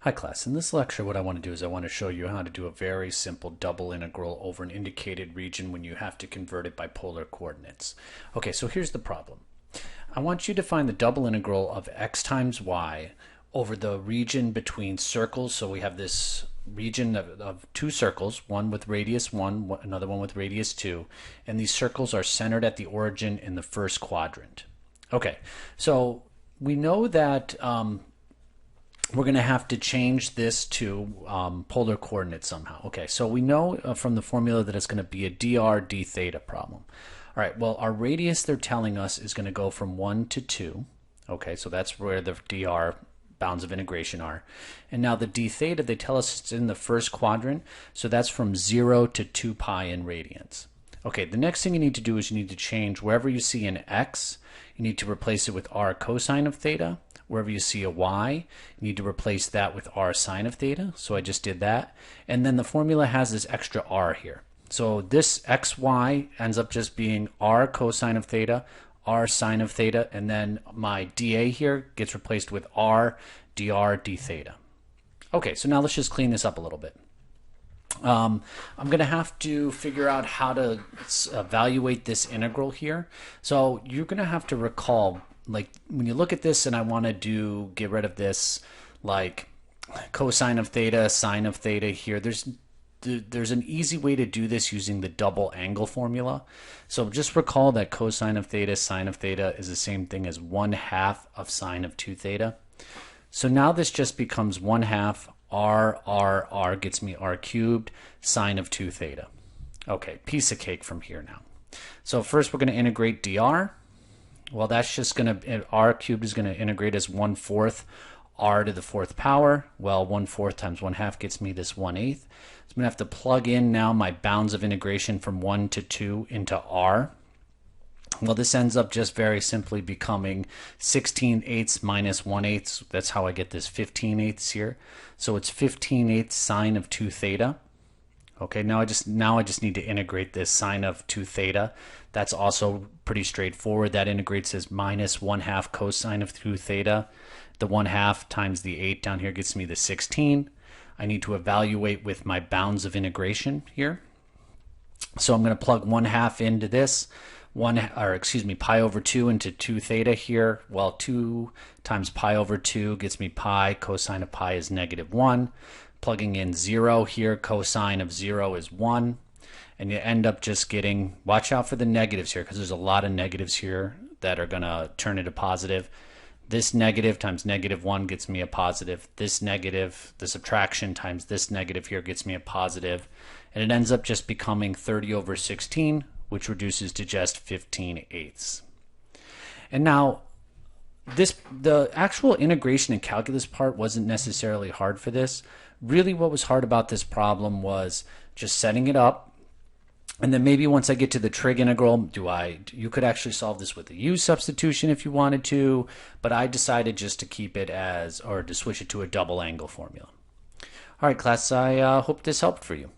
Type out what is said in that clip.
Hi class, in this lecture what I want to do is I want to show you how to do a very simple double integral over an indicated region when you have to convert it by polar coordinates. Okay, so here's the problem. I want you to find the double integral of x times y over the region between circles. So we have this region of two circles, one with radius 1, another one with radius 2, and these circles are centered at the origin in the first quadrant. Okay, so we know that we're going to have to change this to polar coordinates somehow. Okay, so we know from the formula that it's going to be a dr d theta problem. All right, well, our radius they're telling us is going to go from 1 to 2. Okay, so that's where the dr bounds of integration are. And now the d theta, they tell us it's in the first quadrant, so that's from 0 to 2 pi in radians. Okay, the next thing you need to do is you need to change wherever you see an x, you need to replace it with r cosine of theta. Wherever you see a y, you need to replace that with r sine of theta. So I just did that. And then the formula has this extra r here. So this xy ends up just being r cosine of theta, r sine of theta, and then my dA here gets replaced with r dr d theta. Okay, so now let's just clean this up a little bit. I'm going to have to figure out how to evaluate this integral here. So you're going to have to recall, like when you look at this and I want to get rid of this like cosine of theta, sine of theta here, there's an easy way to do this using the double angle formula. So just recall that cosine of theta, sine of theta is the same thing as 1/2 of sine of 2 theta. So now this just becomes 1/2 r gets me r cubed sine of 2 theta. Okay, piece of cake from here now. So first we're going to integrate dr. Well, that's just going to, r cubed is going to integrate as 1/4 r to the 4th power. Well, 1/4 times 1/2 gets me this 1/8. So I'm going to have to plug in now my bounds of integration from 1 to 2 into r. Well, this ends up just very simply becoming 16/8 minus 1/8. That's how I get this 15/8 here. So it's 15/8 sine of 2 theta. Okay, now I just need to integrate this sine of 2 theta. That's also pretty straightforward. That integrates as minus 1/2 cosine of 2 theta. The 1/2 times the 8 down here gets me the 16. I need to evaluate with my bounds of integration here. So I'm going to plug 1/2 into this. Pi over 2 into 2 theta here. Well, 2 times pi over 2 gets me pi. Cosine of pi is -1. Plugging in 0 here, cosine of 0 is 1. And you end up just getting, watch out for the negatives here because there's a lot of negatives here that are going to turn into positive. This negative times -1 gets me a positive. This negative, the subtraction times this negative here gets me a positive. And it ends up just becoming 30/16, which reduces to just 15/8. And now, the actual integration and calculus part wasn't necessarily hard for this. Really what was hard about this problem was just setting it up, and then maybe once I get to the trig integral, you could actually solve this with a u substitution if you wanted to, but I decided just to keep it to switch it to a double angle formula. All right, class, I hope this helped for you.